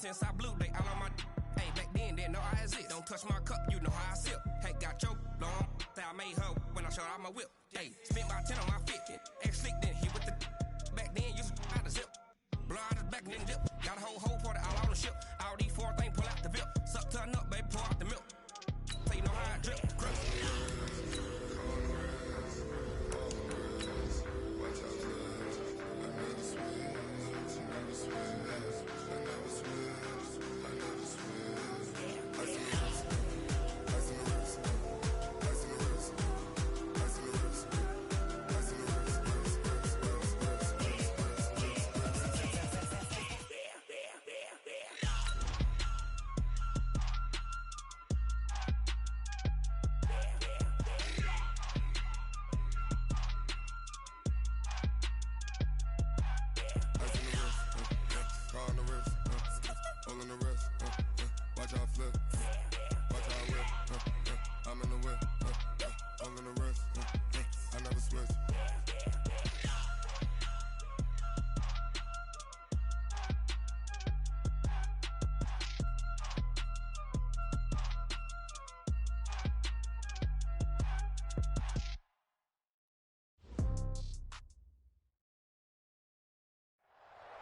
since I blew, they all on my. Hey, back then, didn't know I exist. Don't touch my cup, you know how I sip. Hey, got your long. I made her when I showed out my whip. Hey, spent about 10 on my fit. Ex-slick, then hit with the. Back then, used to out the zip. Blow out his back and then dip. Got a whole party all on the ship. All these four things pull out the VIP. Suck, turn up, baby, pour out the milk. So you know how I drip.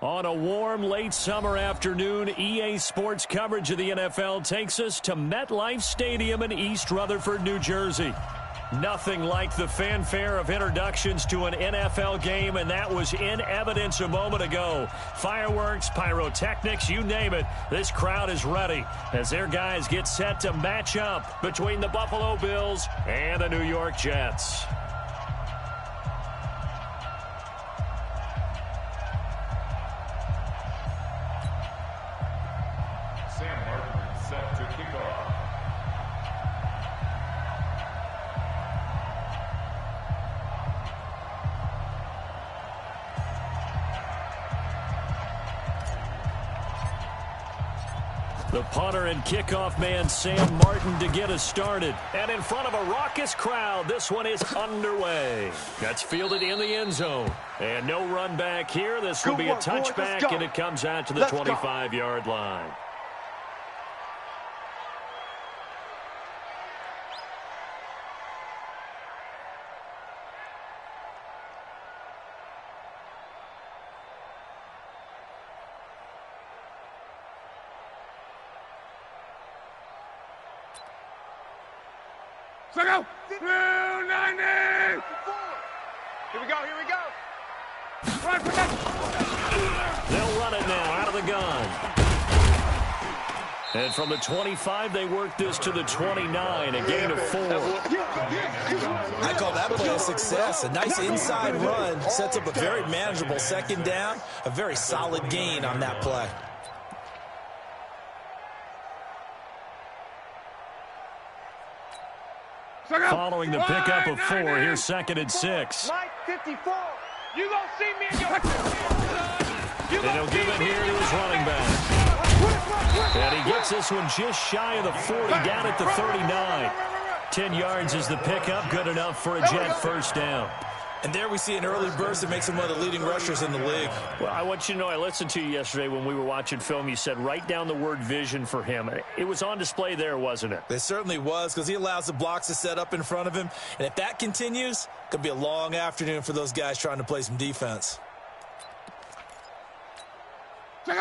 On a warm late summer afternoon, EA Sports coverage of the NFL takes us to MetLife Stadium in East Rutherford, New Jersey. Nothing like the fanfare of introductions to an NFL game, and that was in evidence a moment ago. Fireworks, pyrotechnics, you name it. This crowd is ready as their guys get set to match up between the Buffalo Bills and the New York Jets. The punter and kickoff man, Sam Martin, to get us started. And in front of a raucous crowd, this one is underway. That's fielded in the end zone. And no run back here. This will be a touchback, and it comes out to the 25-yard line. So go! 290! Here we go, here we go! Run, they'll run it now out of the gun. And from the 25, they work this to the 29, a gain of 4. I call that play a success. A nice inside run sets up a very manageable second down, a very solid gain on that play. Following the pickup of 4, here's 2nd and 6. Mike 54. You gonna see me in your... And he'll give it here to his running back. And he gets this one just shy of the 40, down at the 39. 10 yards is the pickup, good enough for a Jet first down. And there we see an early burst that makes him one of the leading rushers in the league. Well, I want you to know, I listened to you yesterday when we were watching film. You said write down the word vision for him. It was on display there, wasn't it? It certainly was, because he allows the blocks to set up in front of him. And if that continues, it could be a long afternoon for those guys trying to play some defense.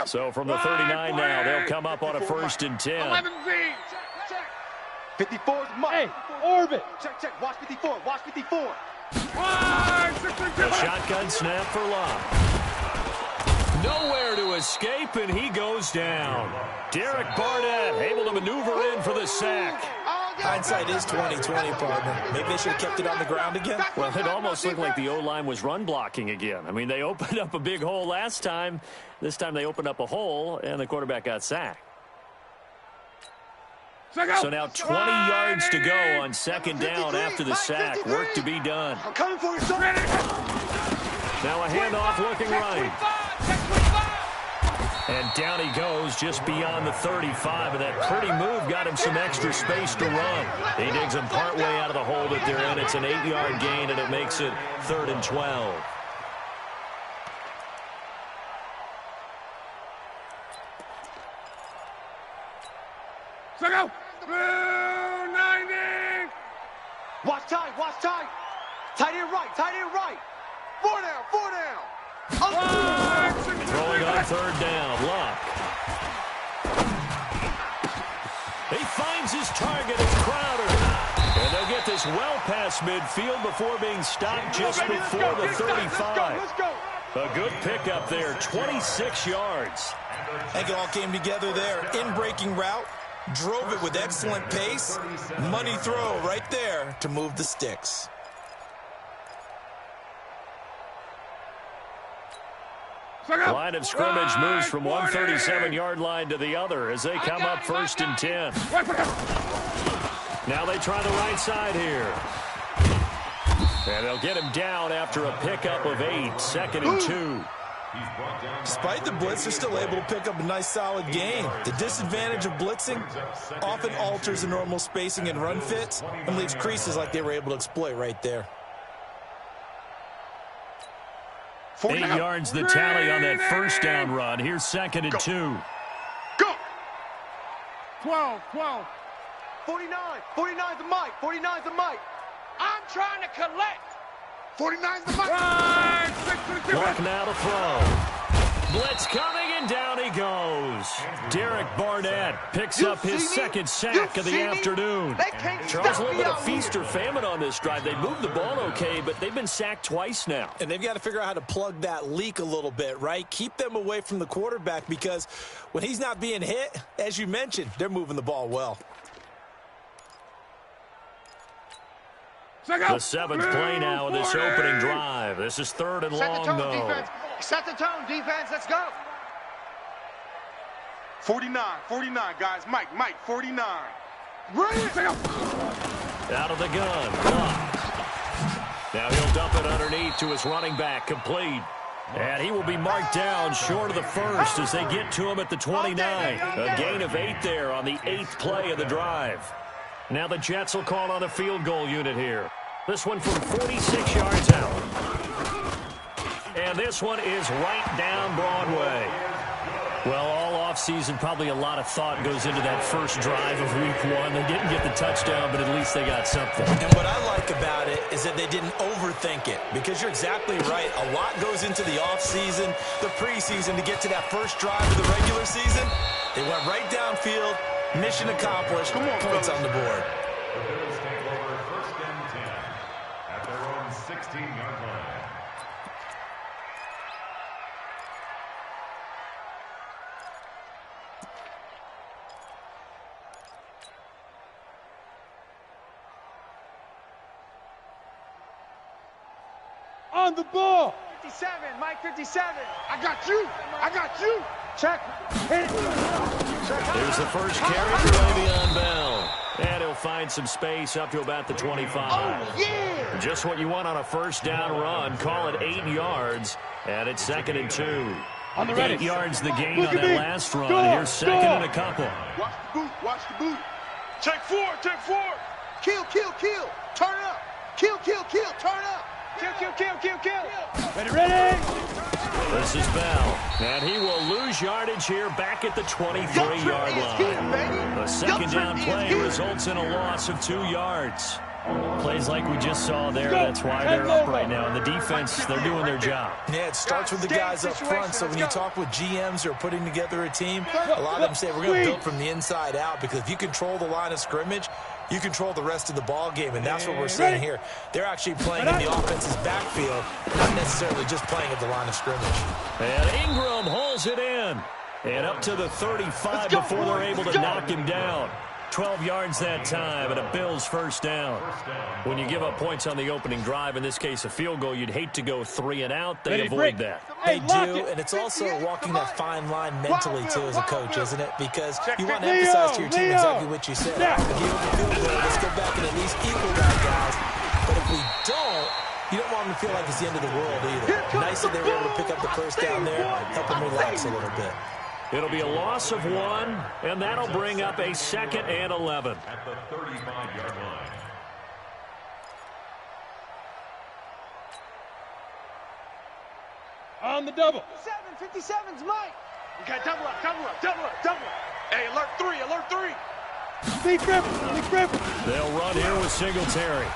So from the 39 now, they'll come up on a 1st and 10. 11Z. Check. 54's Mike. Hey, orbit. Check. Watch 54. Watch 54. A shotgun snap for Locke. Nowhere to escape, and he goes down. Derek Barnett able to maneuver in for the sack. Hindsight is 20/20, partner. Maybe they should have kept it on the ground again. Well, it almost looked like the O-line was run blocking again. I mean, they opened up a big hole last time. This time they opened up a hole, and the quarterback got sacked. So now 20 yards to go on 2nd down after the sack. Work to be done. I'm coming for you, son. Now a handoff looking right. And down he goes just beyond the 35. And that pretty move got him some extra space to run. He digs him partway out of the hole that they're in. It's an 8-yard gain, and it makes it 3rd and 12. Tight end right, tight end right. 4 down, 4 down. Throwing on third down, Luck. He finds his target, it's Crowder. And they'll get this well past midfield before being stopped just before the 35. Let's go. A good pickup there, 26 yards. I think it all came together there. In-breaking route, drove it with excellent pace. Money throw right there to move the sticks. The line of scrimmage moves from one 37-yard line to the other as they come up 1st and 10. Now they try the right side here. And they'll get him down after a pickup of 8, 2nd and 2. Despite the blitz, they're still able to pick up a nice solid gain. The disadvantage of blitzing often alters the normal spacing and run fits and leaves creases like they were able to exploit right there. 8 yards the tally on that first down run. Here's 2nd and 2. Go. 12. 49. 49's the mic. 49's the mic. I'm trying to collect. 49's the mic. Luck now to throw. Blitz coming, and down he goes. Derek Barnett picks up his second sack of the afternoon. Charles, a little bit of feast or famine on this drive. They moved the ball okay, but they've been sacked twice now. And they've got to figure out how to plug that leak a little bit, right? Keep them away from the quarterback because when he's not being hit, as you mentioned, they're moving the ball well. The 7th play now in this opening drive. This is 3rd and long, though. Defense. Set the tone, defense. Let's go. 49, guys. Mike, 49. Out of the gun. Blocked. Now he'll dump it underneath to his running back. Complete. And he will be marked down short of the first as they get to him at the 29. A gain of 8 there on the 8th play of the drive. Now the Jets will call on a field goal unit here. This one from 46 yards out. And this one is right down Broadway. Well, all offseason, probably a lot of thought goes into that first drive of week 1. They didn't get the touchdown, but at least they got something. And what I like about it is that they didn't overthink it, because you're exactly right. A lot goes into the offseason, the preseason, to get to that first drive of the regular season. They went right downfield, mission accomplished, points on the board. The Bills take over 1st and 10 at their own 16-yard line. On the ball. 57, Mike 57. I got you. Check. Hit it. There's the first carry for Le'Veon Bell. And he'll find some space up to about the 25. Oh, yeah. Just what you want on a first down run. Call it 8 yards. And it's 2nd and 2. On the ready. 8 yards the gain on that last run. Here's 2nd and a couple. Watch the boot. Check 4. Kill. Turn it up. Kill. Turn it up. Kill. Ready. This is Bell. And he will lose yardage here back at the 23-yard line. A second down play results in a loss of 2 yards. Plays like we just saw there, that's why they're up right now. And the defense, they're doing their job. Yeah, it starts with the guys up front. So when you talk with GMs who are putting together a team, a lot of them say we're going to build from the inside out, because if you control the line of scrimmage, you control the rest of the ball game, and that's what we're seeing here. They're actually playing in the offense's backfield, not necessarily just playing at the line of scrimmage. And Ingram holds it in. And up to the 35 before they're able to knock him down. 12 yards that time, and a Bills first down. When you give up points on the opening drive, in this case a field goal, you'd hate to go 3 and out. They avoid that. They do, and it's also walking that fine line mentally, too, as a coach, isn't it? Because you want to emphasize to your team exactly what you said. If you open the field goal, let's go back and at least equal that, guys. But if we don't, you don't want them to feel like it's the end of the world either. Nice that they were able to pick up the first down there, help them relax a little bit. It'll be a loss of 1, and that'll bring up a 2nd and 11. At the 35-yard line. On the double. 57's Mike. You got double up. Hey, alert 3. Big grip. They'll run here with Singletary.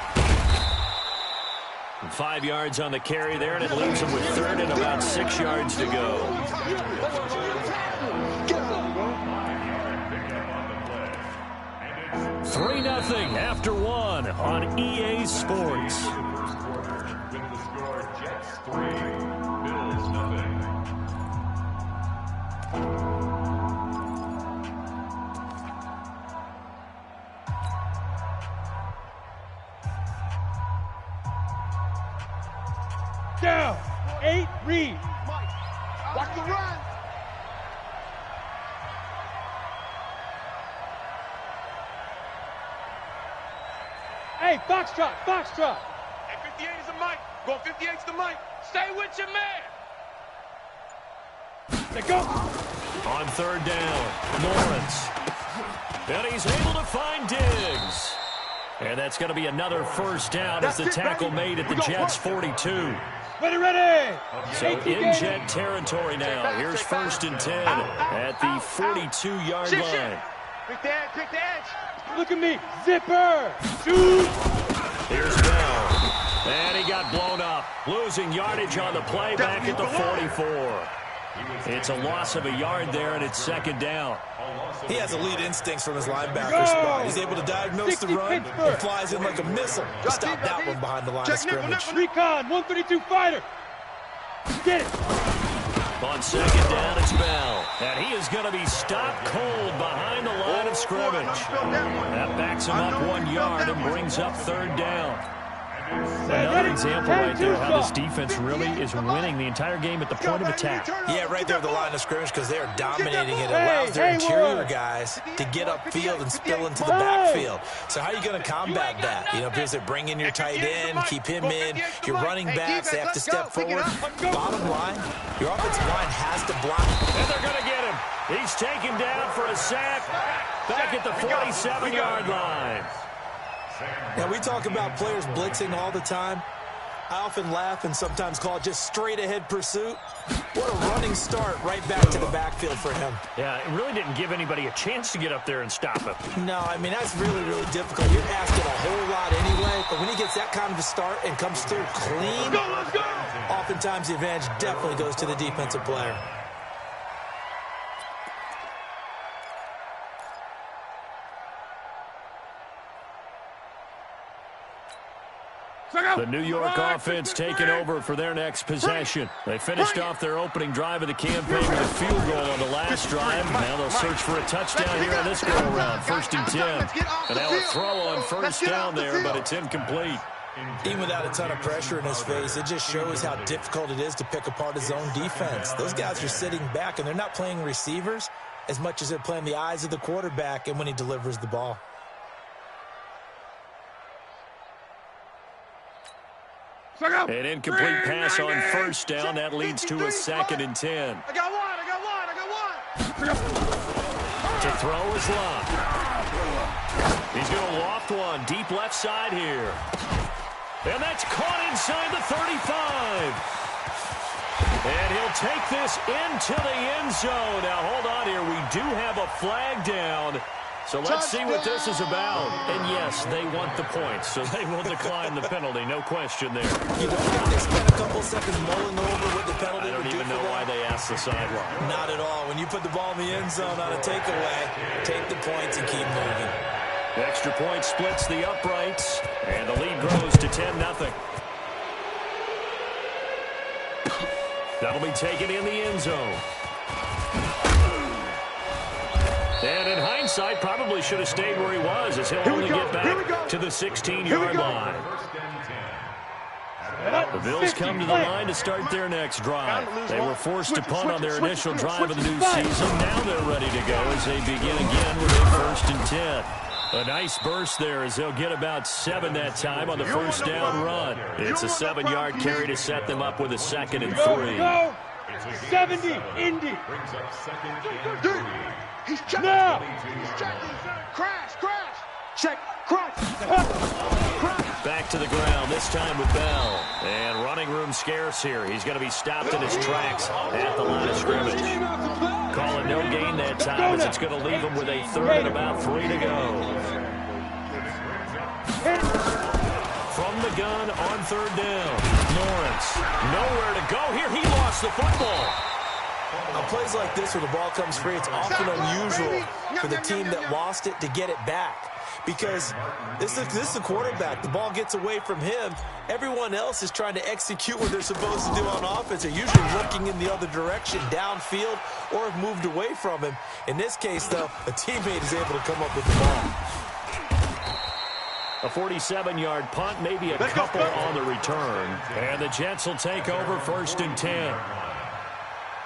5 yards on the carry there, and it leaves him with third and about 6 yards to go. 3-0 after 1 on EA Sports. With the score, Jets 3, Bills 0. Down. 8, read. Watch the run. Hey, foxtrot, foxtrot. Hey, 58 is the mic. Going 58's the mic. Stay with your man. Let go. On third down, Lawrence. And he's able to find Diggs. And that's going to be another first down as the tackle made at the Jets' 42. Ready. So in Jet territory now. Here's 1st and 10 at the 42-yard line. Quick the edge. Look at me. Zipper. Shoot. Here's Bell. And he got blown up. Losing yardage on the play back at the 44. It's a loss of a yard there, and it's 2nd down. He has elite instincts from his linebacker spot. He's able to diagnose the run and flies in like a missile to stop that one behind the line of scrimmage. Recon, 132 fighter. Get it. On 2nd down, it's Bell. And he is going to be stopped cold behind the line of scrimmage. That backs him up 1 yard and brings up 3rd down. Another example right there how this defense really is winning the entire game at the point of attack. Yeah, right there at the line of scrimmage because they are dominating it. It allows their interior guys to get upfield and spill into the backfield. So how are you going to combat that? You know, because they bring in your tight end, keep him in. Your running backs, they have to step forward. Bottom line, your offensive line has to block. And they're going to get him. He's taken down for a sack back at the 47-yard line. Now, we talk about players blitzing all the time. I often laugh and sometimes call it just straight-ahead pursuit. What a running start right back to the backfield for him. Yeah, it really didn't give anybody a chance to get up there and stop him. No, I mean, that's really, really difficult. You're asking a whole lot anyway, but when he gets that kind of a start and comes through clean, oftentimes the advantage definitely goes to the defensive player. The New York offense taking over for their next possession. They finished off their opening drive of the campaign with a field goal on the last drive. Now they'll search for a touchdown here on this go-around. 1st and 10. And now a throw on 1st down there, but it's incomplete. Even without a ton of pressure in his face, it just shows how difficult it is to pick apart his own defense. Those guys are sitting back, and they're not playing receivers as much as they're playing the eyes of the quarterback and when he delivers the ball. An incomplete pass on 1st down. That leads to a 2nd and 10. I got one. To throw is Love. He's going to loft one deep left side here. And that's caught inside the 35. And he'll take this into the end zone. Now, hold on here. We do have a flag down. So let's see what this is about. And yes, they want the points, so they will decline the penalty. No question there. You don't think they spent a couple seconds mulling over what the penalty I don't even know why they asked the sideline. Not at all. When you put the ball in the end zone on a takeaway, take the points and keep moving. The extra point splits the uprights, and the lead grows to 10-0. That'll be taken in the end zone. And in hindsight, probably should have stayed where he was, as he'll only get back to the 16-yard line. The Bills come to the line to start their next drive. They were forced to punt on their initial drive of the new season. Now they're ready to go as they begin again with a 1st and 10. A nice burst there as they'll get about 7 that time on the 1st down run. It's a 7-yard carry to set them up with a 2nd and 3. 70, Indy. Brings up 2nd and 3. He's checking. Now. He's checking. Crash. Check. Crash. Back to the ground, this time with Bell. And running room scarce here. He's going to be stopped in his tracks at the line of scrimmage. Call it no gain that time as it's going to leave him with a 3rd and about 3 to go. From the gun on third down. Lawrence, nowhere to go here. He lost the football. On plays like this where the ball comes free, it's often unusual for the team that lost it to get it back. Because this is a quarterback. The ball gets away from him. Everyone else is trying to execute what they're supposed to do on offense. They're usually looking in the other direction, downfield, or have moved away from him. In this case, though, a teammate is able to come up with the ball. A 47-yard punt, maybe a couple on the return. And the Jets will take over 1st and 10.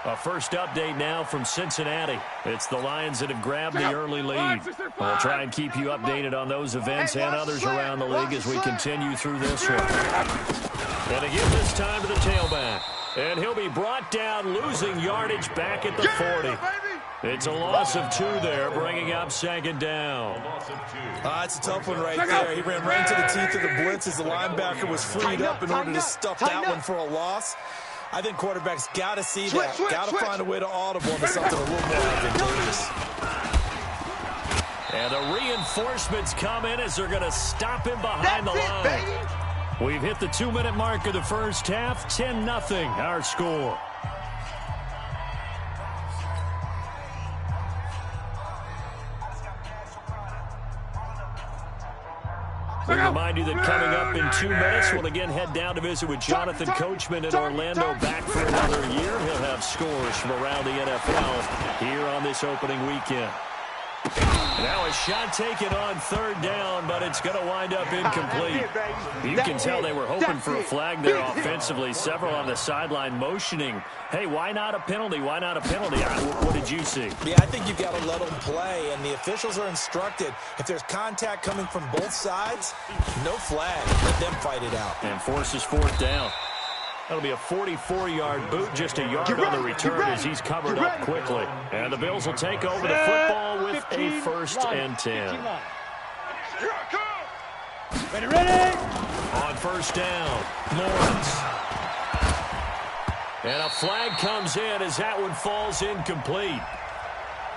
A first update now from Cincinnati. It's the Lions that have grabbed the early lead. We'll try and keep you updated on those events and others around the league as we continue through this one. And again this time to the tailback. And he'll be brought down, losing yardage back at the 40. It's a loss of 2 there, bringing up 2nd down. It's a tough one right there. He ran right into the teeth of the blitz as the linebacker was freed up in order to stuff that one for a loss. I think quarterbacks got to see that. Got to find a way to audible into something a little more advantageous. And the reinforcements come in as they're going to stop him behind the line. We've hit the 2-minute mark of the first half. 10-0 our score. We remind you that coming up in 2 minutes, we'll again head down to visit with Jonathan Coachman in Orlando, back for another year. He'll have scores from around the NFL here on this opening weekend. Now a shot taken on 3rd down, but it's going to wind up incomplete. You can tell they were hoping for a flag there offensively. Several on the sideline motioning, hey, why not a penalty? Why not a penalty? What did you see? Yeah, I think you've got to let them play, and the officials are instructed, if there's contact coming from both sides, no flag. Let them fight it out. And forces 4th down. That'll be a 44-yard boot, just a yard on the return as he's covered up quickly. And the Bills will take over the football with a 1st and 10. Ready? On 1st down, Lawrence. And a flag comes in as that one falls incomplete.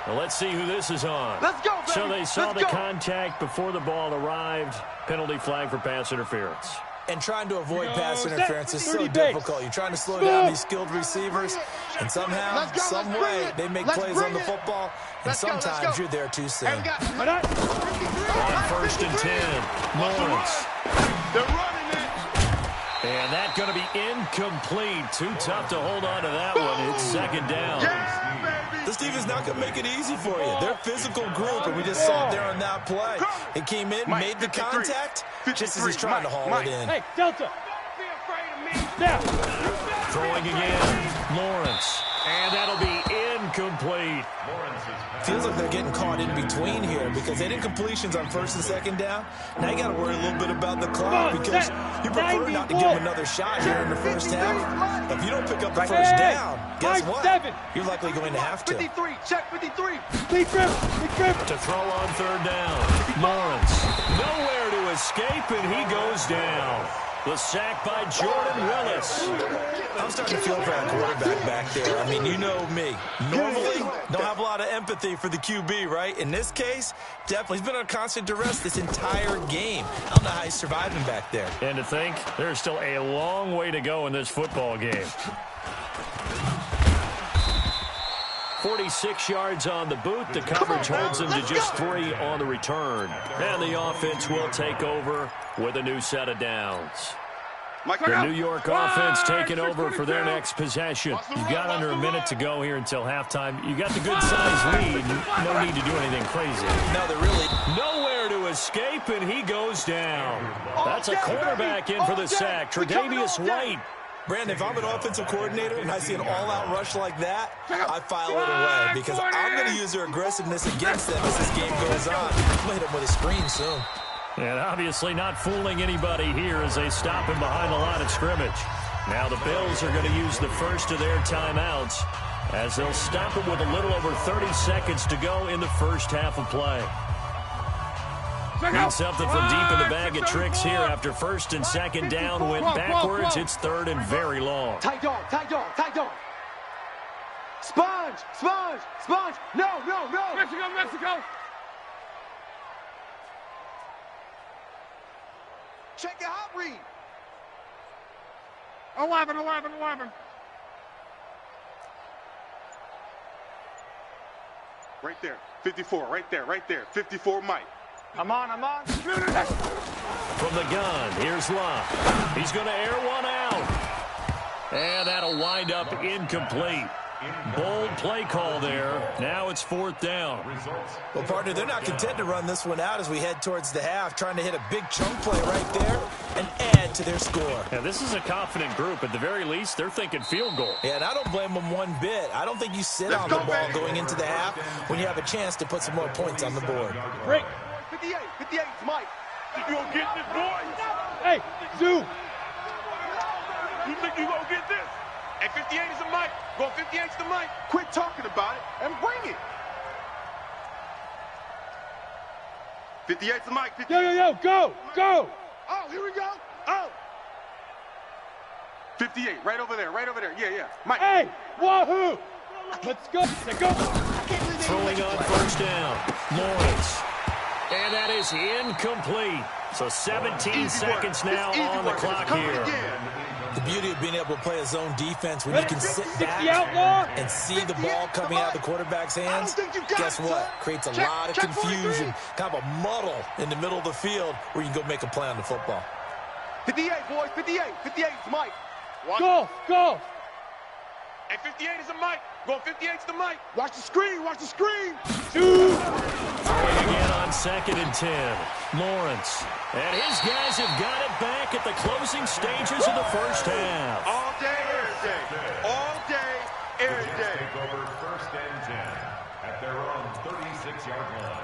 Well, let's see who this is on. Let's go, baby. So they saw the contact before the ball arrived. Penalty flag for pass interference. And trying to avoid pass interference is so difficult. You're trying to slow down these skilled receivers, and somehow, some way, they make plays on the football, and sometimes you're there too soon. On 1st and 10, Lawrence. They're running it. And that's going to be incomplete. Too tough to hold on to that one. It's 2nd down. This team is not going to make it easy for you. They're a physical group, and we just saw it there on that play. He came in, made the contact, just as he's trying to haul it in. Hey, Delta. Don't be afraid of me. Now. Throwing again, Lawrence. And that'll be incomplete. Feels like they're getting caught in between here because they did completions on 1st and 2nd down. Now you got to worry a little bit about the clock because you prefer not to give them another shot here in the first half. If you don't pick up the 1st down, guess what? You're likely going to have to. 53, check 53. To throw on 3rd down, Lawrence. Nowhere to escape, and he goes down. The sack by Jordan Willis. I'm starting to feel for that quarterback back there. I mean, you know me. Normally, don't have a lot of empathy for the QB, right? In this case, definitely. He's been on constant duress this entire game. I don't know how he's surviving back there. And to think, there's still a long way to go in this football game. 46 yards on the boot. The coverage holds him to just 3 on the return. And the offense will take over with a new set of downs. The New York offense taking over for their next possession. You've got under a minute to go here until halftime. You got the good-sized lead. No need to do anything crazy. No, they're really nowhere to escape, and he goes down. That's a quarterback in for the sack. Tre'Davious White. Brandon, if I'm an offensive coordinator and I see an all-out rush like that, I file it away because I'm going to use their aggressiveness against them as this game goes on. I'm going to hit them with a screen soon. And obviously not fooling anybody here as they stop him behind the line of scrimmage. Now the Bills are going to use the first of their timeouts as they'll stop him with a little over 30 seconds to go in the first half of play. Need something from deep in the bag of tricks here after 1st and 2nd down went backwards. It's 3rd and very long. Tight dog, tight dog, tight dog. Sponge, sponge, sponge. No. Mexico. Check your hot read. 11, 11, 11. Right there. 54, right there, right there. 54, Mike. I'm on. From the gun, here's Love. He's going to air one out. And that'll wind up incomplete. Bold play call there. Now it's 4th down. Well, partner, they're not content to run this one out as we head towards the half, trying to hit a big chunk play right there and add to their score. Yeah, this is a confident group. At the very least, they're thinking field goal. Yeah, and I don't blame them one bit. I don't think you sit on the ball going into the half when you have a chance to put some more points on the board. Break. 58, 58, Mike. You gonna get this, boy? Hey, Zoo. You think you gonna get this? And 58 is a Mike. Go 58 is the Mike. Quit talking about it and bring it. 58 is the Mike. Yo, go. Oh, here we go. Oh. 58, right over there. Yeah. Mike. Hey, wahoo. Let's go. Throwing on 1st down. Lawrence. And that is incomplete. So 17 seconds now on the clock here. The beauty of being able to play a zone defense when you can sit back and see the ball coming out of the quarterback's hands, guess what? Creates a lot of confusion, kind of a muddle in the middle of the field where you can go make a play on the football. 58, boys, 58. 58 is Mike. Go. And 58 is a Mike. Go 58 is the Mike. Watch the screen. Shoot. Throwing again on 2nd and 10. Lawrence. And his guys have got it back at the closing stages of the 1st half. All day, every day. All day, every day. Take over 1st and 10 at their own 36-yard line.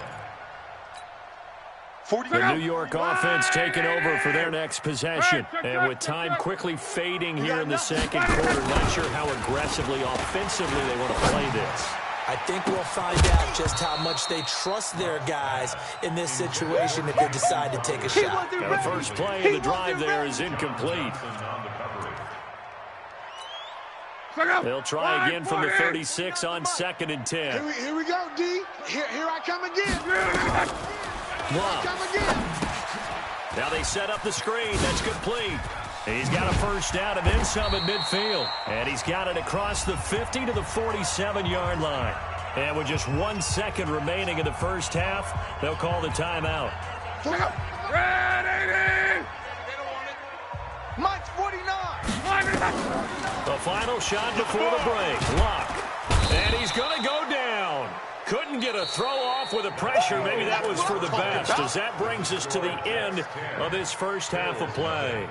The New York offense taking over for their next possession. And with time quickly fading here in the 2nd quarter, not sure how aggressively, offensively they want to play this. I think we'll find out just how much they trust their guys in this situation if they decide to take a shot. Now the first play of the drive there is incomplete. They'll try again from the 36 on 2nd and 10. Here we go, D. Here I come again. Love. Now they set up the screen. That's complete. He's got a 1st down and then some at midfield. And he's got it across the 50 to the 47-yard line. And with just 1 second remaining in the 1st half, they'll call the timeout. Ready! Mike's 49. The final shot before the break. Lock. And he's going to go down. Couldn't get a throw off with the pressure. Maybe that was for the best, as that brings us to the end of this 1st half of play.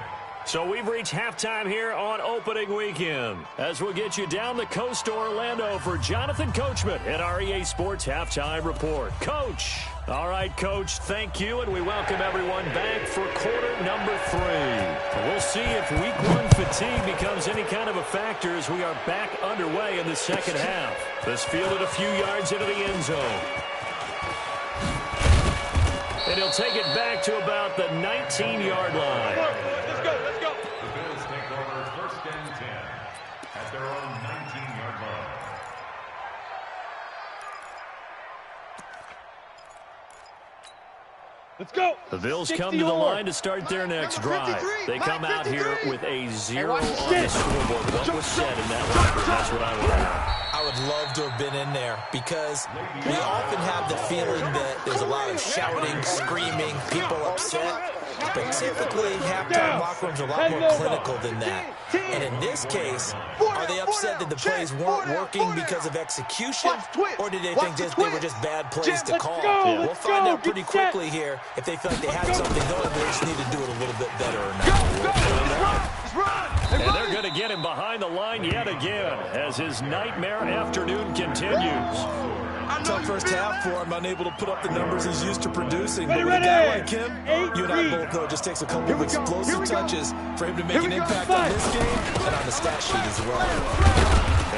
So we've reached halftime here on opening weekend, as we'll get you down the coast to Orlando for Jonathan Coachman at our EA Sports Halftime Report. Coach. All right, Coach, thank you, and we welcome everyone back for quarter number 3. We'll see if week 1 fatigue becomes any kind of a factor as we are back underway in the 2nd half. This fielded a few yards into the end zone. And he'll take it back to about the 19-yard line. Let's go. The Bills take over 1st and 10 at their own 19-yard line. Let's go. The Bills come to the line to start their next drive. They come out here with a 0 on the scoreboard. What was said in that record? That's what I want to know. I would love to have been in there because we often have the feeling that there's a lot of shouting, screaming, people upset. But typically, halftime locker rooms are a lot more clinical than that. And in this case, are they upset that the plays weren't working because of execution? Or did they think they were just bad plays to call? We'll find out pretty quickly here if they feel like they had something going, but they just need to do it a little bit better or not. And they're going to get him behind the line yet again as his nightmare afternoon continues. Tough 1st half for him, unable to put up the numbers he's used to producing. But with a guy like him, you and I both know it just takes a couple of explosive touches for him to make an impact on this game and on the stat sheet as well.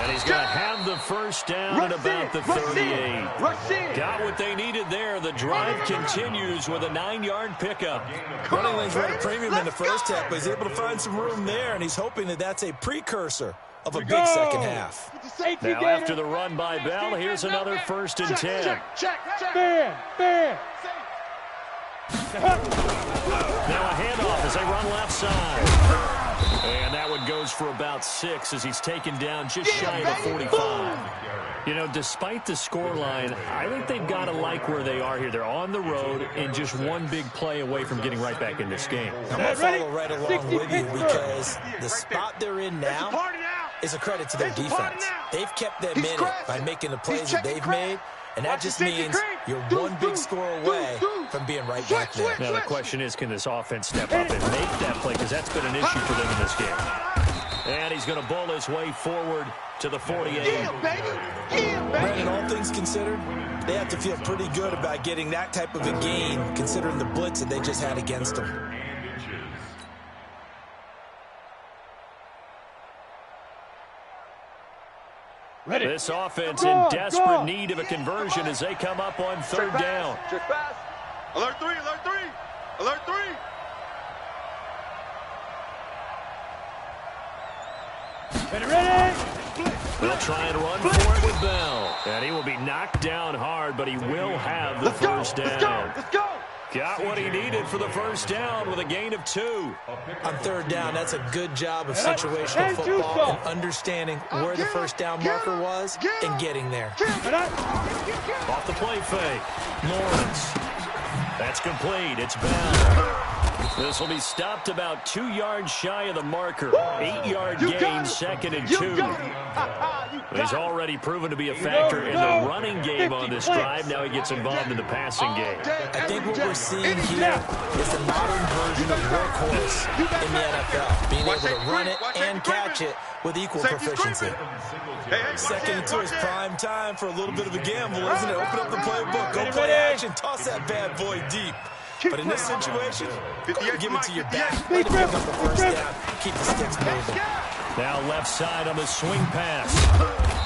And he's going to have the 1st down at about the 38. Got what they needed there. The drive continues with a 9-yard pickup. Running lanes were at a premium in the 1st half, but he's able to find some room there, and he's hoping that that's a precursor of a big 2nd half. Now after the run by Bell, here's another 1st and 10. Fair. Now a handoff as they run left side. And that one goes for about 6 as he's taken down just shy of the 45. You know, despite the scoreline, I think they've got to like where they are here. They're on the road and just one big play away from getting right back in this game. I'm going to follow right along with you because the spot they're in now is a credit to their defense. They've kept them in it by making the plays that they've made, and that just means you're one big score away from being right back there. Now, the question is, can this offense step up and make that play? Because that's been an issue for them in this game. And he's going to bowl his way forward to the 48. Brandon, all things considered, they have to feel pretty good about getting that type of a gain, considering the blitz that they just had against them. Ready. This offense in desperate need of a conversion as they come up on 3rd down. Check pass. Alert 3, alert 3, alert 3. Ready. They'll try and run for it with Bell. And he will be knocked down hard, but he will have the first down. Let's go. Got what he needed for the first down with a gain of 2. On 3rd down, that's a good job of situational football and understanding where the first down marker was and getting there. Off the play fake. Lawrence. That's complete. It's Bell. This will be stopped about 2 yards shy of the marker. 8-yard gain, 2nd and 2. He's already proven to be a factor in the running game on this drive. Now he gets involved in the passing game. I think what we're seeing here is the modern version of workhorse in the NFL. Being able to run it and catch it with equal proficiency. 2nd and 2 is prime time for a little bit of a gamble, isn't it? Open up the playbook, go play action, toss that bad boy deep. But in this situation, give it to your back. Let him pick up the first down. Keep the sticks moving. Now left side on the swing pass.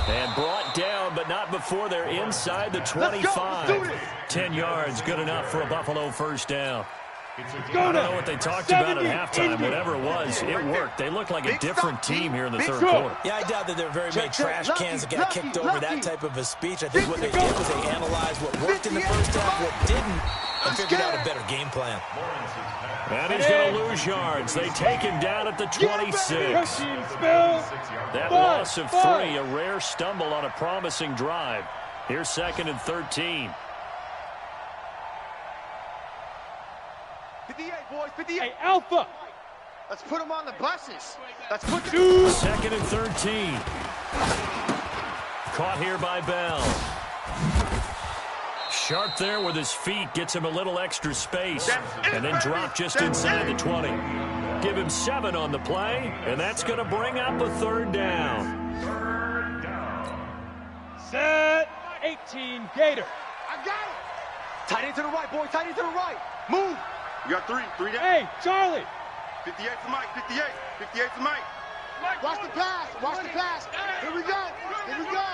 And brought down, but not before they're inside the 25. 10 yards, good enough for a Buffalo first down. I don't know what they talked about at halftime. Whatever it was, it worked. They look like a different team here in the 3rd quarter. Yeah, I doubt that there are very many trash cans that got kicked over that type of a speech. I think what they did was they analyzed what worked in the first half, what didn't, and figured out a better game plan. And he's going to lose yards. They take him down at the 26. That loss of 3, a rare stumble on a promising drive. Here's 2nd and 13. 58, boys, 58. Hey, Alpha. Let's put them on the buses. Let's put the... 2nd and 13. Caught here by Bell. Sharp there with his feet, gets him a little extra space, and then drop just inside the 20. Give him 7 on the play, and that's going to bring up a 3rd down. Set. 18, Gator. I got it. Tight end to the right, boy. Tight end to the right. Move. You got 3 down. Hey, Charlie. 58 for Mike. 58. 58 for Mike. Watch the pass. Watch the pass. Here we go. Here we go.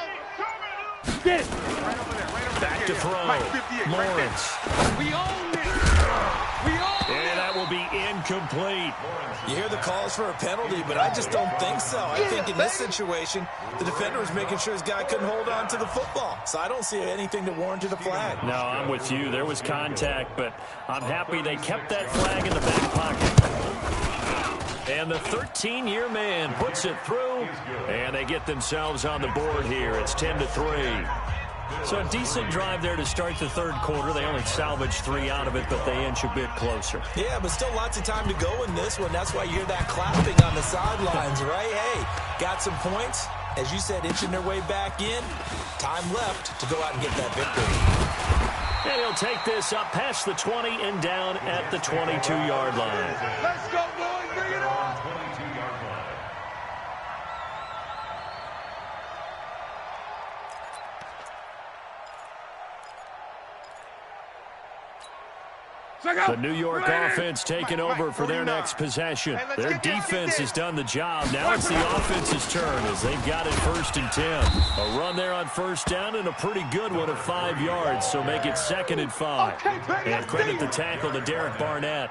Get it. Right over there. Right over there. Back to throw. Mike, 58, Lawrence. Right we own it. We own it. And that will be incomplete. You hear the calls for a penalty, but I just don't think so. I think in this situation, the defender was making sure his guy couldn't hold on to the football. So I don't see anything that warranted a flag. No, I'm with you. There was contact, but I'm happy they kept that flag in the back pocket. And the 13-year man puts it through, and they get themselves on the board here. It's 10-3. So a decent drive there to start the 3rd quarter. They only salvaged 3 out of it, but they inch a bit closer. Yeah, but still lots of time to go in this one. That's why you hear that clapping on the sidelines, right? Hey, got some points. As you said, inching their way back in. Time left to go out and get that victory. And he'll take this up past the 20 and down at the 22-yard line. Let's go, boys. Bring it on. 22-yard line. The New York offense taking over for their next possession. Their defense has done the job. Now it's the offense's turn as they've got it 1st and 10. A run there on 1st down and a pretty good one of 5 yards, so make it 2nd and 5. And credit the tackle to Derek Barnett.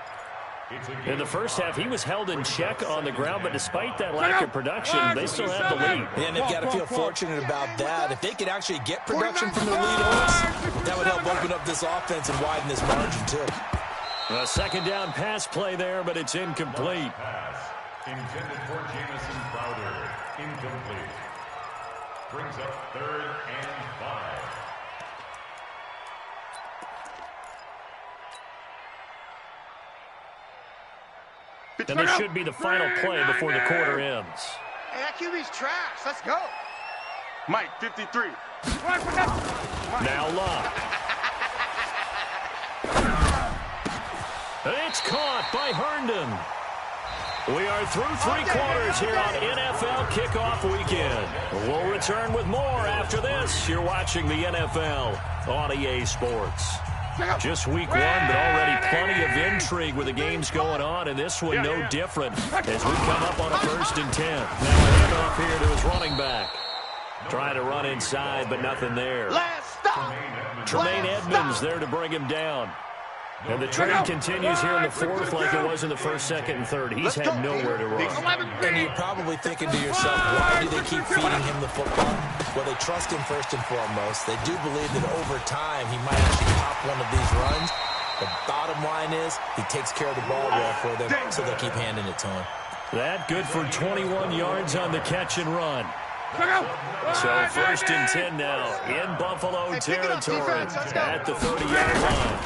In the first half, he was held in check on the ground, but despite that lack of production, they still have the lead. And they've got to feel fortunate about that. If they could actually get production from their leaders, that would help open up this offense and widen this margin, too. A 2nd down pass play there, but it's incomplete. Intended for Jamison Crowder. Incomplete. Brings up 3rd and 5. And this should be the final play before the quarter ends. Hey, that QB's trash. Let's go. Mike, 53. Now Love. It's caught by Herndon. We are through 3 quarters here on NFL Kickoff Weekend. We'll return with more after this. You're watching the NFL on EA Sports. Just week 1, but already plenty of intrigue with the games going on, and this one no different as we come up on a 1st and 10. Now a handoff here to his running back. Trying to run inside, but nothing there. Tremaine Edmonds there to bring him down. And the trend continues here in the 4th like it was in the 1st, 2nd, and 3rd. He's had nowhere to run. And you're probably thinking to yourself, why do they keep feeding him the football? Well, they trust him first and foremost. They do believe that over time he might actually pop one of these runs. The bottom line is he takes care of the ball well for them, so they'll keep handing it to him. That good for 21 yards on the catch and run. So 1st and 10 now in Buffalo territory at the 30-yard line.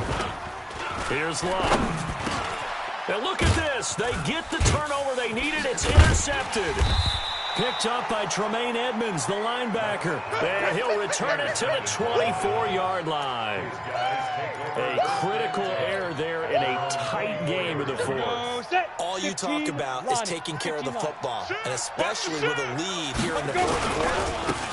Here's Love. Now look at this. They get the turnover they needed. It's intercepted. Picked up by Tremaine Edmonds, the linebacker. And he'll return it to the 24-yard line. A critical error there in a tight game of the 4th. All you talk about is taking care of the football, and especially with a lead here in the 4th quarter,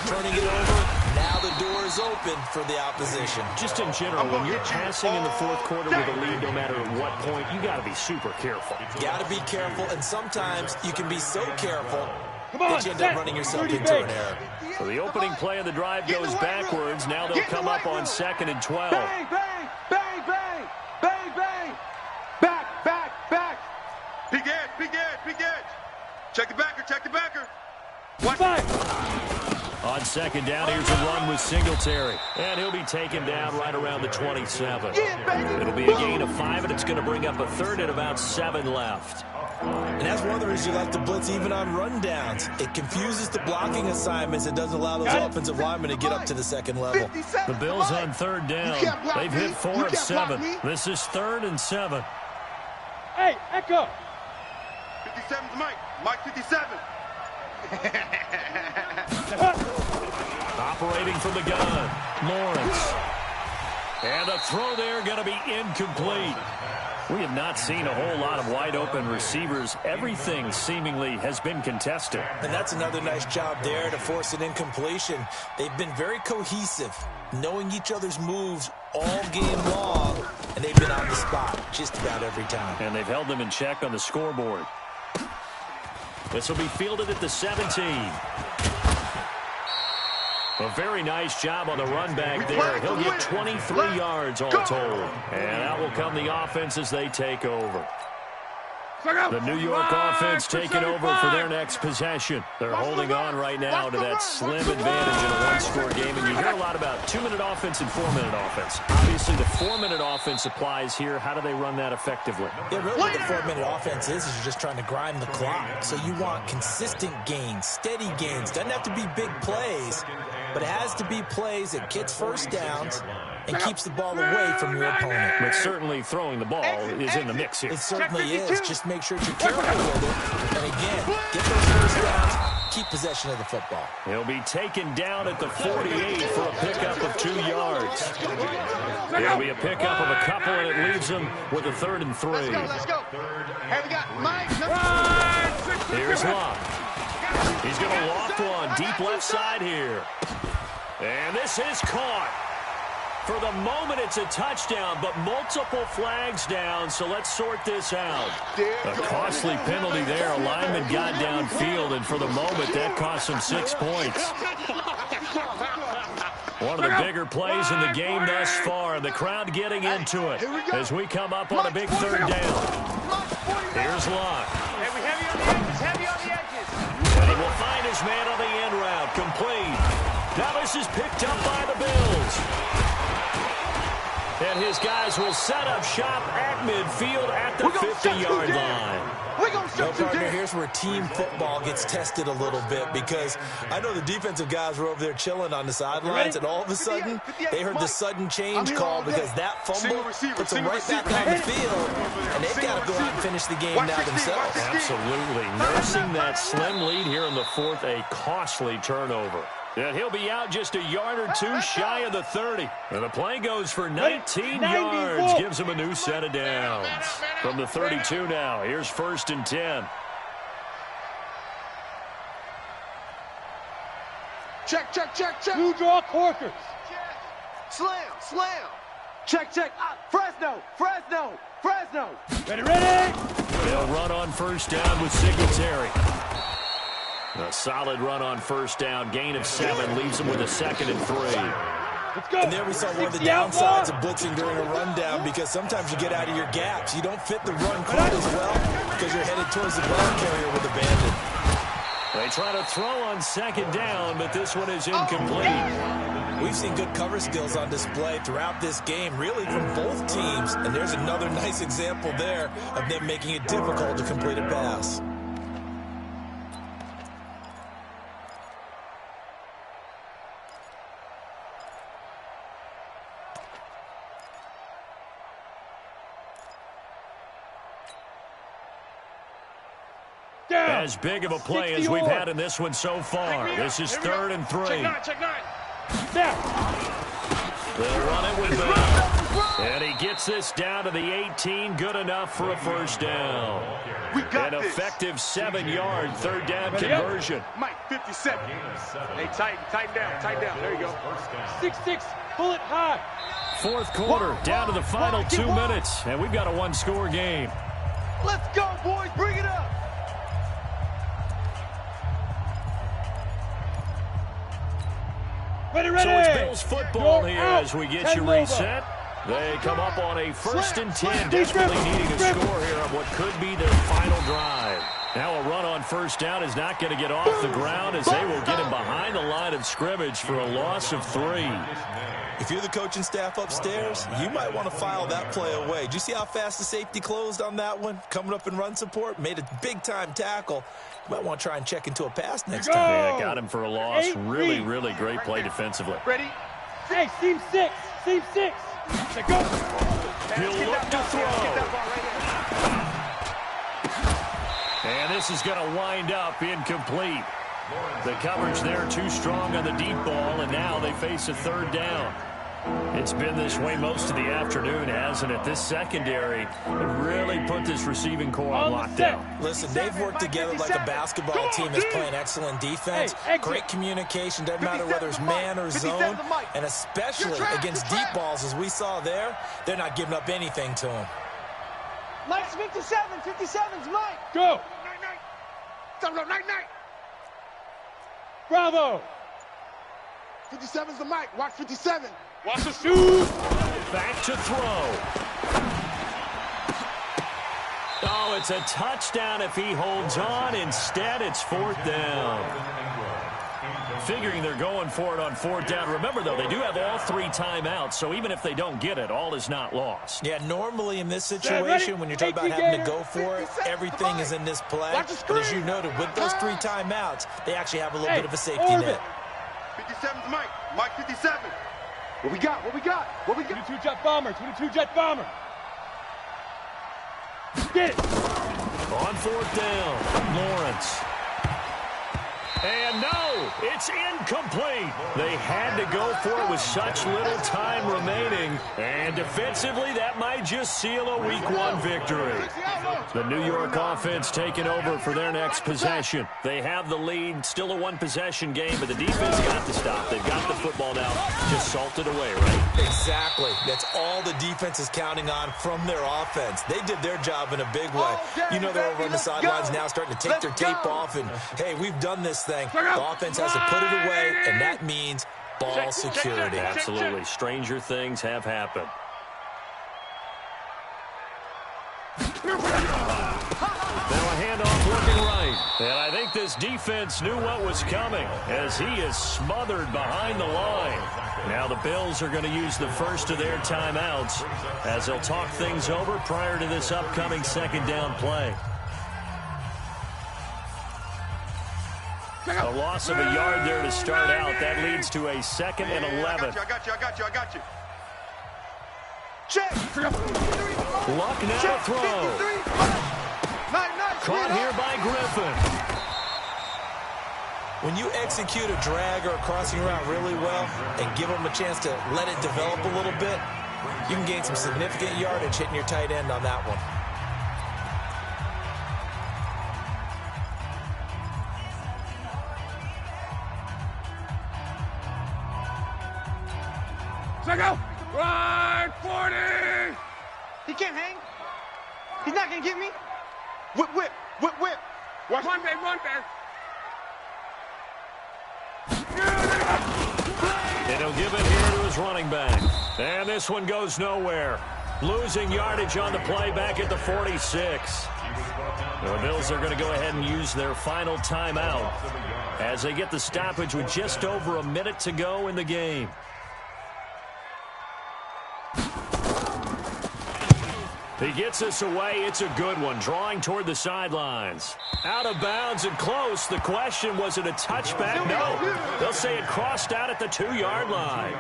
turning it over. Now the door is open for the opposition. Just in general, when you're passing in the 4th quarter with a lead, no matter at what point, you got to be super careful. Got to be careful, and sometimes you can be so careful that you end up running yourself into an error. So the opening play of the drive goes backwards. Now they'll come up on 2nd and 12. Bang, bang, bang, bang, bang, bang. Back, back, back. Big edge, big edge, big edge. Check the backer, check the backer. What? On 2nd down, here's a run with Singletary. And he'll be taken down right around the 27. It'll be a gain of 5, and it's going to bring up a 3rd and about 7 left. And that's one of the reasons you like to blitz even on rundowns. It confuses the blocking assignments. It doesn't allow those offensive linemen to get up to the 2nd level. The Bills on 3rd down. They've hit 4 of 7. This is 3rd and 7. Hey, Echo. 57's Mike. Mike 57. Operating from the gun, Lawrence. And the throw there going to be incomplete. We have not seen a whole lot of wide-open receivers. Everything seemingly has been contested. And that's another nice job there to force an incompletion. They've been very cohesive, knowing each other's moves all game long, and they've been on the spot just about every time. And they've held them in check on the scoreboard. This will be fielded at the 17. A very nice job on the run back there. He'll get 23 yards all told. And out will come the offense as they take over. The New York offense taking over for their next possession. They're holding on right now to that slim advantage in a one-score game. And you hear a lot about 2-minute offense and 4-minute offense. Obviously, the 4-minute offense applies here. How do they run that effectively? Yeah, really what the 4-minute offense is you're just trying to grind the clock. So you want consistent gains, steady gains. Doesn't have to be big plays, but it has to be plays that gets first downs and keeps the ball away from your opponent. But certainly throwing the ball is in the mix here. It certainly is. Just make sure you're careful with it. And again, get those first downs, keep possession of the football. He'll be taken down at the 48 for a pickup of 2 yards. It'll be a pickup of a couple, and it leaves him with a 3rd and 3. Let's go. Hey, we got Mike. Here's Locke. He's going to loft one deep left side here. And this is caught. For the moment, it's a touchdown, but multiple flags down, so let's sort this out. A costly penalty there. A lineman got downfield, and for the moment, that cost him 6 points. One of the bigger plays in the game thus far, and the crowd getting into it as we come up on a big 3rd down. Here's Locke. Heavy on the edges. And he will find his man on the end route, complete. Now this is picked up by the Bills. And his guys will set up shop at midfield at the 50-yard line. Partner, here's where team football gets tested a little bit, because I know the defensive guys were over there chilling on the sidelines, and all of a sudden, they heard the sudden change call because that fumble puts them right back on the field, and they've got to go out and finish the game now themselves. Absolutely. Nursing that slim lead here in the fourth, a costly turnover. And he'll be out just a yard or two shy of the 30. And the play goes for 19 yards. Gives him a new set of downs. From the 32 now, here's 1st and 10. Check, check, check, check. Two draw Corkers. Slam, slam. Check, check. Fresno, Fresno, Fresno. Ready. They'll run on 1st down with Singletary. A solid run on 1st down. Gain of 7 leaves them with a 2nd and 3. Let's go. And there we saw one of the downsides of blitzing during a rundown, because sometimes you get out of your gaps. You don't fit the run quite as well because you're headed towards the ball carrier with a bandit. They try to throw on 2nd down, but this one is incomplete. We've seen good cover skills on display throughout this game, really from both teams. And there's another nice example there of them making it difficult to complete a pass. As big of a play as we've had in this one so far. This is 3rd and 3. Check nine. They'll run it with Bell. And he gets this down to the 18. Good enough for a 1st down. An effective 7-yard 3rd down conversion. Mike, 57. Hey, tighten down. There you go. 6-6. Pull it high. 4th quarter, down to the final 2 minutes. And we've got a 1-score game. Let's go, boys. Bring it up. Ready. So it's Bills football here as we get you reset. They come up on a 1st and 10, desperately needing a score here on what could be their final drive. Now a run on 1st down is not going to get off the ground, as they will get him behind the line of scrimmage for a loss of 3. If you're the coaching staff upstairs, you might want to file that play away. Did you see how fast the safety closed on that one? Coming up in run support, made a big-time tackle. You might want to try and check into a pass next time. Yeah, got him for a loss. Really, really great play defensively. Ready? Hey, seam 6. Check go. He'll look to throw. And this is going to wind up incomplete. The coverage there too strong on the deep ball, and now they face a 3rd down. It's been this way most of the afternoon, hasn't it? This secondary really put this receiving core on lockdown. Listen, they've worked together like a basketball team that's playing excellent defense. Great communication, doesn't matter whether it's man or zone, and especially against deep balls, as we saw there, they're not giving up anything to them. Mike's 57. 57's Mike. Go. Night. Bravo. 57's the Mike. Watch 57. Watch the shoot. Back to throw. Oh, it's a touchdown if he holds on. Instead, it's 4th down. Figuring they're going for it on 4th down. Remember, though, they do have all 3 timeouts, so even if they don't get it, all is not lost. Yeah, normally in this situation, when you're talking about having to go for it, everything is in this play. But as you noted, with those 3 timeouts, they actually have a little bit of a safety net. 57's Mike. Mike 57. What we got? 22 jet bomber. Get it. On 4th down, Lawrence. And no, it's incomplete. They had to go for it with such little time remaining. And defensively, that might just seal a Week 1 victory. The New York offense taking over for their next possession. They have the lead, still a 1-possession game, but the defense got to stop. They've got the football now, just salted away, right? Exactly. That's all the defense is counting on from their offense. They did their job in a big way. You know, they're over on the sidelines now starting to take their tape off, and, hey, we've done this thing. The offense has to put it away, and that means ball security. Absolutely. Stranger things have happened. Now a handoff looking right. And I think this defense knew what was coming as he is smothered behind the line. Now the Bills are going to use the first of their timeouts as they'll talk things over prior to this upcoming second down play. A loss of a yard there to start out. That leads to a 2nd and 11. I got you. Check. Luck now to throw. Caught here by Griffin. When you execute a drag or a crossing route really well and give them a chance to let it develop a little bit, you can gain some significant yardage hitting your tight end on that one. Check out. Right, 40. He can't hang. He's not going to get me. Whip. Watch. Run there. And he'll give it here to his running back. And this one goes nowhere. Losing yardage on the play back at the 46. The Bills are going to go ahead and use their final timeout as they get the stoppage with just over a minute to go in the game. He gets us away. It's a good one. Drawing toward the sidelines. Out of bounds and close. The question, was it a touchback? No. They'll say it crossed out at the 2-yard line.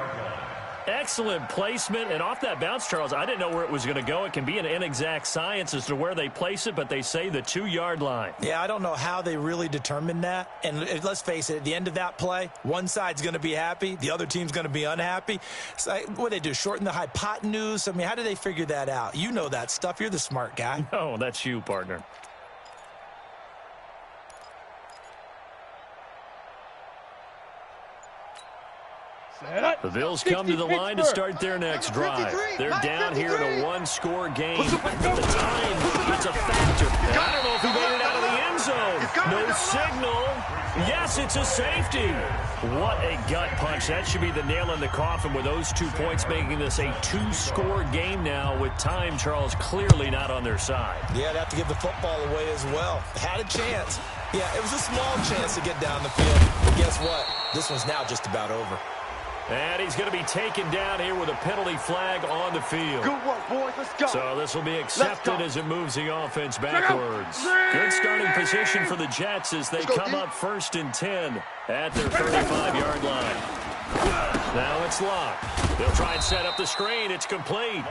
Excellent placement. And off that bounce, Charles, I didn't know where it was going to go. It can be an inexact science as to where they place it, but they say the 2-yard line. Yeah, I don't know how they really determined that. And let's face it, at the end of that play, one side's going to be happy, the other team's going to be unhappy. So what do they do, shorten the hypotenuse? I mean, how do they figure that out? You know that stuff. You're the smart guy. No, that's you, partner. The Bills come to the line to start their next drive. They're down here in a 1-score game. The time is a factor. I don't know if he made it out of the end zone. No signal. Yes, it's a safety. What a gut punch. That should be the nail in the coffin with those 2 points, making this a 2-score game now with time, Charles, clearly not on their side. Yeah, they have to give the football away as well. Had a chance. Yeah, it was a small chance to get down the field. But guess what? This one's now just about over. And he's going to be taken down here with a penalty flag on the field. Good work, boys. Let's go. So this will be accepted as it moves the offense backwards. Good starting position for the Jets as they come up 1st and 10 at their 35-yard line. Now it's Locke. They'll try and set up the screen. It's complete.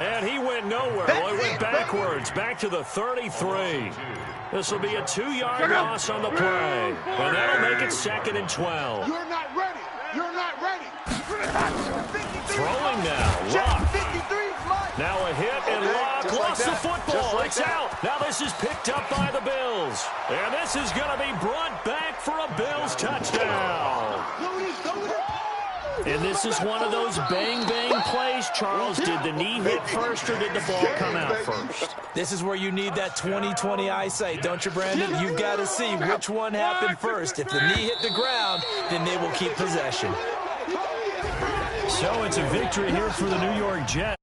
And he went nowhere. Well, he went backwards, back to the 33. This will be a 2-yard loss on the play. And that'll make it 2nd and 12. You're not ready. You're not ready. Throwing now. Locke. Now a hit, and Locke lost the football. It's out. Now this is picked up by the Bills. And this is going to be brought back for a Bills touchdown. And this is one of those bang-bang plays, Charles. Did the knee hit first or did the ball come out first? This is where you need that 20/20 eyesight, don't you, Brandon? You've got to see which one happened first. If the knee hit the ground, then they will keep possession. So it's a victory here for the New York Jets.